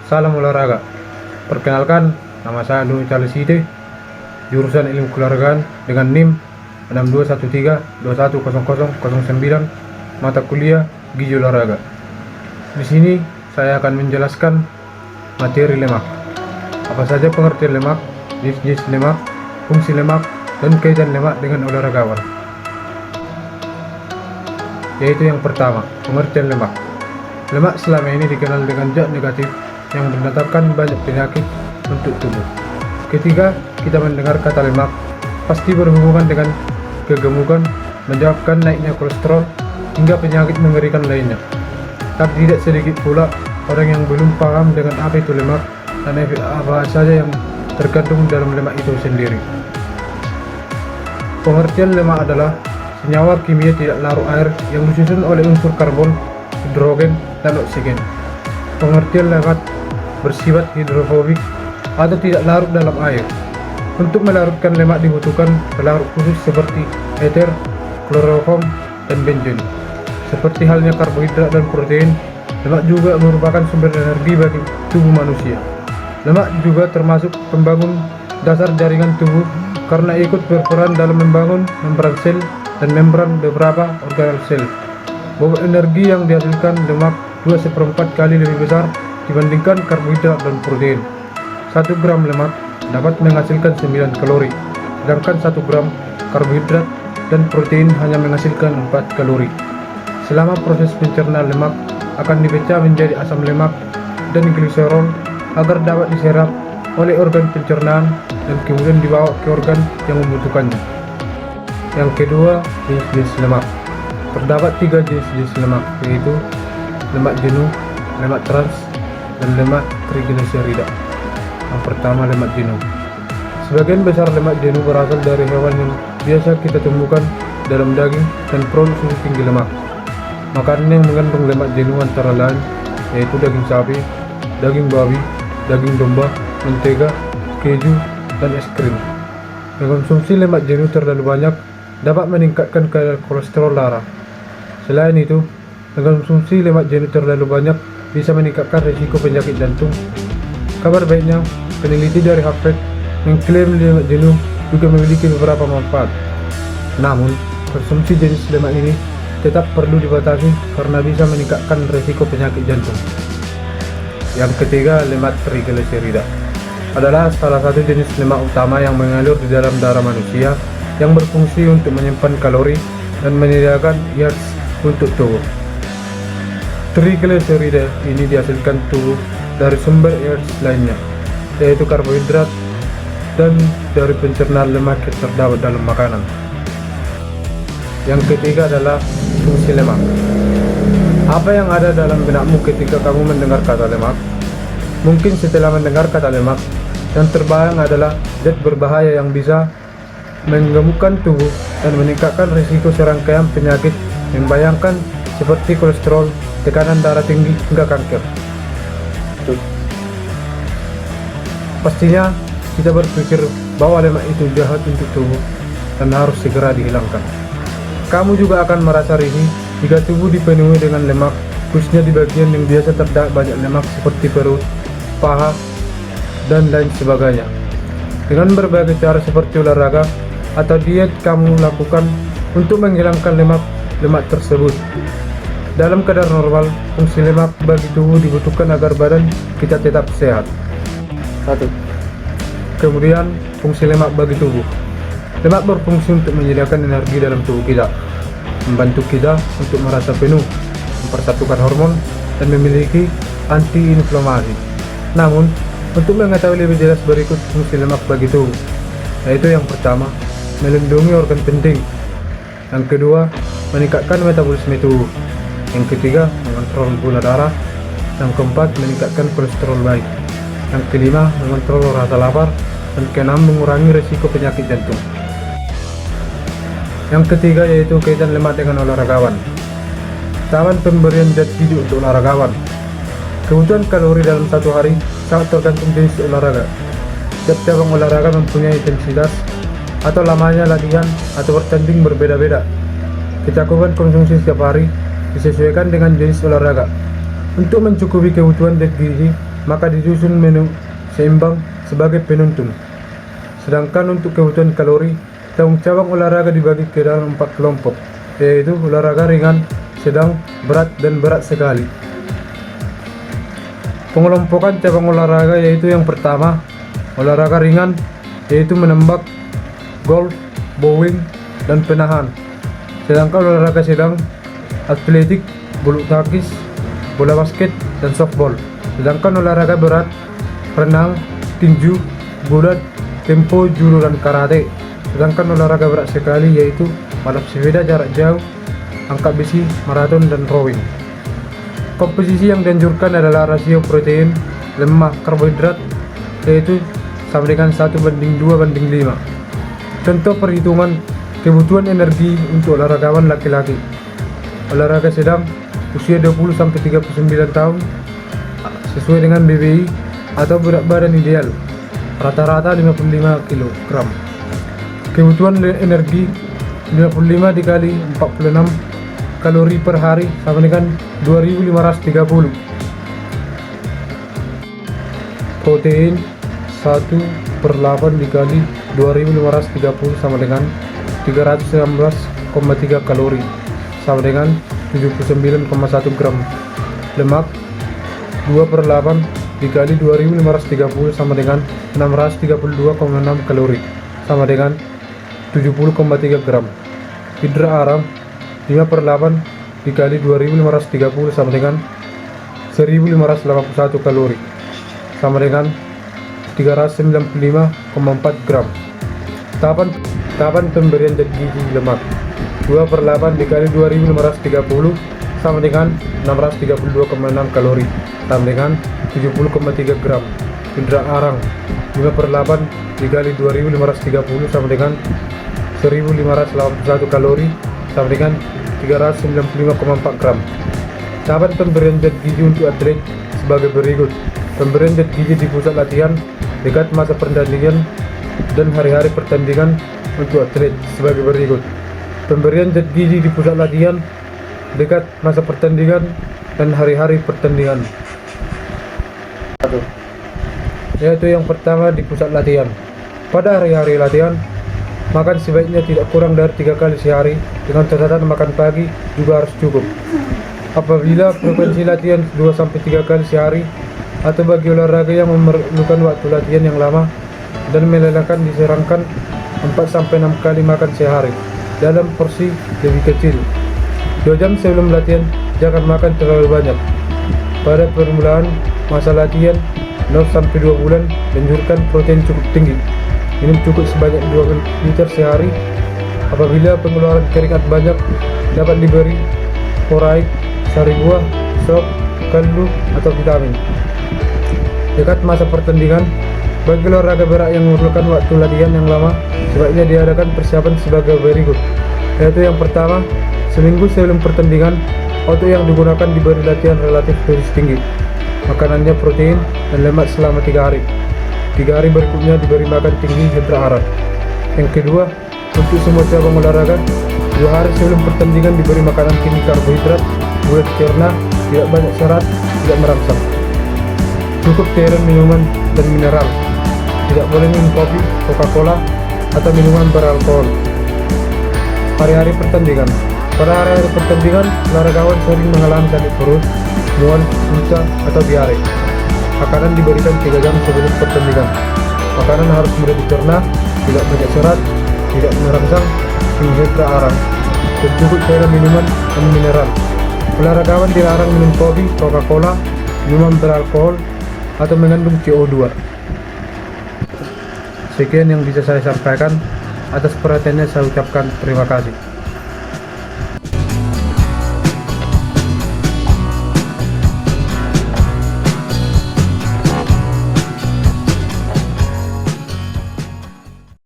Salam olahraga. Perkenalkan, nama saya Doni Chaleside, jurusan Ilmu Keolahragaan dengan NIM 6213210009, mata kuliah Gizi Olahraga. Di sini saya akan menjelaskan materi lemak. Apa saja pengertian lemak, jenis-jenis lemak, fungsi lemak, dan kaitan lemak dengan olahragawan. Yaitu yang pertama, pengertian lemak. Lemak selama ini dikenal dengan zat negatif yang mendatangkan banyak penyakit untuk tubuh. Ketika kita mendengar kata lemak, pasti berhubungan dengan kegemukan, menyebabkan naiknya kolesterol, hingga penyakit mengerikan lainnya. Tapi tidak sedikit pula orang yang belum paham dengan apa itu lemak dan efek apa saja yang terkandung dalam lemak itu sendiri. Pengertian lemak adalah senyawa kimia tidak larut air yang disusun oleh unsur karbon, hidrogen, dan oksigen. Pengertian lemak bersifat hidrofobik atau tidak larut dalam air. Untuk melarutkan lemak dibutuhkan pelarut khusus seperti ether, kloroform, dan benzen. Seperti halnya karbohidrat dan protein, lemak juga merupakan sumber energi bagi tubuh manusia. Lemak juga termasuk pembangun dasar jaringan tubuh karena ikut berperan dalam membangun membran sel dan membran beberapa organel sel. Bobot energi yang dihasilkan lemak 2/4 kali lebih besar dibandingkan karbohidrat dan protein. 1 gram lemak dapat menghasilkan 9 kalori, sedangkan 1 gram karbohidrat dan protein hanya menghasilkan 4 kalori. Selama proses pencernaan lemak akan dipecah menjadi asam lemak dan gliserol agar dapat diserap oleh organ pencernaan dan kemudian dibawa ke organ yang membutuhkannya. Yang kedua, jenis-jenis lemak. Terdapat 3 jenis lemak, yaitu lemak jenuh, lemak trans, dan lemak trigliserida. Yang pertama, lemak jenuh. Sebagian besar lemak jenuh berasal dari hewan yang biasa kita temukan dalam daging dan produksi tinggi lemak. Makanan yang mengandung lemak jenuh antara lain yaitu daging sapi, daging babi, daging domba, mentega, keju, dan es krim. Mengkonsumsi lemak jenuh terlalu banyak dapat meningkatkan kadar kolesterol darah. Selain itu, mengkonsumsi lemak jenuh terlalu banyak bisa meningkatkan risiko penyakit jantung. Kabar baiknya, peneliti dari Harvard mengklaim lemak jenuh juga memiliki beberapa manfaat. Namun, konsumsi jenis lemak ini tetap perlu dibatasi karena bisa meningkatkan risiko penyakit jantung. Yang ketiga, lemak trigliserida adalah salah satu jenis lemak utama yang mengalir di dalam darah manusia yang berfungsi untuk menyimpan kalori dan menyediakan energi untuk tubuh. Trigliserida ini dihasilkan tubuh dari sumber energi lainnya, yaitu karbohidrat dan dari pencernaan lemak yang terdapat dalam makanan. Yang ketiga adalah fungsi lemak. Apa yang ada dalam benakmu ketika kamu mendengar kata lemak? Mungkin setelah mendengar kata lemak, yang terbayang adalah zat berbahaya yang bisa menggemukkan tubuh dan meningkatkan risiko serangkaian penyakit membayangkan seperti kolesterol, tekanan darah tinggi, hingga kanker. Pastinya kita berpikir bahwa lemak itu jahat untuk tubuh dan harus segera dihilangkan. Kamu juga akan merasa risih jika tubuh dipenuhi dengan lemak, khususnya di bagian yang biasa terdapat banyak lemak seperti perut, paha, dan lain sebagainya. Dengan berbagai cara seperti olahraga atau diet kamu lakukan untuk menghilangkan lemak tersebut. Dalam kadar normal, fungsi lemak bagi tubuh dibutuhkan agar badan kita tetap sehat. 1. Kemudian, fungsi lemak bagi tubuh. Lemak berfungsi untuk menyediakan energi dalam tubuh kita, membantu kita untuk merasa penuh, mempersatukan hormon, dan memiliki anti-inflamasi. Namun, untuk mengetahui lebih jelas berikut fungsi lemak bagi tubuh, yaitu yang pertama, melindungi organ penting. Yang kedua, meningkatkan metabolisme tubuh. Yang ketiga, mengontrol gula darah. Yang keempat, meningkatkan kolesterol baik. Yang kelima, mengontrol rasa lapar. Dan keenam, mengurangi risiko penyakit jantung. Yang ketiga yaitu kaitan lemak dengan olahragawan. Tahapan pemberian zat gizi untuk olahragawan. Kebutuhan kalori dalam satu hari sangat tergantung jenis olahraga. Setiap cabang olahraga mempunyai intensitas atau lamanya latihan atau bertanding berbeda-beda. Kecakupan konsumsi setiap hari disesuaikan dengan jenis olahraga. Untuk mencukupi kebutuhan zat gizi, maka disusun menu seimbang sebagai penuntun. Sedangkan untuk kebutuhan kalori, cabang olahraga dibagi ke dalam 4 kelompok, yaitu olahraga ringan, sedang, berat, dan berat sekali. Pengelompokan cabang olahraga yaitu yang pertama, olahraga ringan, yaitu menembak, golf, bowling, dan penahan. Sedangkan olahraga sedang, atletik, bulu tangkis, bola basket, dan softball. Sedangkan olahraga berat, renang, tinju, gulat, tempo, judo, dan karate. Sedangkan olahraga berat sekali yaitu balap sepeda jarak jauh, angkat besi, maraton, dan rowing. Komposisi yang dianjurkan adalah rasio protein, lemak, karbohidrat, yaitu sama dengan 1:2:5. Contoh perhitungan kebutuhan energi untuk olahragawan laki-laki. Olahraga sedang, usia 20-39 tahun, sesuai dengan BBI atau berat badan ideal, rata-rata 55 kg. Kebutuhan energi 55 dikali 46 kalori per hari sama dengan 2530. Protein 1/8 dikali 2530 sama dengan 319,3 kalori sama dengan 79,1 gram. Lemak 2/8 dikali 2530 sama dengan 632,6 kalori sama dengan 70,3 gram. Hidrat aram 5/8 dikali 2530 sama dengan 1581 kalori sama dengan 395,4 gram. Tahapan pemberian zat gizi lemak 2/8 dikali 2530 sama dengan 632,6 kalori sama dengan 70,3 gram. Hidrat arang 5/8 dikali 2530 sama dengan 1581 kalori sama dengan 395,4 gram. Tahapan pemberian zat gizi untuk atlet sebagai berikut. Pemberian zat gizi di pusat latihan dekat masa pertandingan dan hari-hari pertandingan untuk atlet sebagai berikut. Pemberian zat gizi di pusat latihan dekat masa pertandingan dan hari-hari pertandingan. Yaitu yang pertama di pusat latihan. Pada hari-hari latihan, makan sebaiknya tidak kurang dari 3 kali sehari dengan catatan makan pagi juga harus cukup. Apabila frekuensi latihan 2-3 kali sehari atau bagi olahraga yang memerlukan waktu latihan yang lama dan melelahkan disarankan 4-6 kali makan sehari dalam porsi lebih kecil. 2 jam sebelum latihan jangan makan terlalu banyak. Pada permulaan masa latihan 0-2 bulan dianjurkan protein cukup tinggi. Minum cukup sebanyak 2 liter sehari. Apabila pengeluaran keringat banyak dapat diberi Poraid, sari buah, sop, kaldu, atau vitamin. Dekat masa pertandingan, bagi olahraga berat yang memerlukan waktu latihan yang lama, sebaiknya diadakan persiapan sebagai berikut. Yaitu yang pertama, seminggu sebelum pertandingan, otot yang digunakan diberi latihan relatif dosis tinggi. Makanannya protein dan lemak selama 3 hari. 3 hari berikutnya diberi makan tinggi hidrat haram. Yang kedua, untuk semua cabang olahraga, 2 hari sebelum pertandingan diberi makanan tinggi karbohidrat, buah cerna, tidak banyak serat, tidak merangsang. Cukup cairan minuman dan mineral. Tidak boleh minum kopi, Coca-Cola, atau minuman beralkohol. Hari-hari pertandingan. Pada hari-hari pertandingan, olahragawan sering mengalami sakit perut, mual, muntah, atau diare. Makanan diberikan 3 jam sebelum pertandingan. Makanan harus mudah dicerna, tidak banyak serat, tidak merangsang, hidrat haram, dan cukup cairan minuman dan mineral. Olahragawan dilarang minum kopi, Coca-Cola, minuman beralkohol, atau mengandung CO2. Sekian yang bisa saya sampaikan. Atas perhatiannya saya ucapkan terima kasih.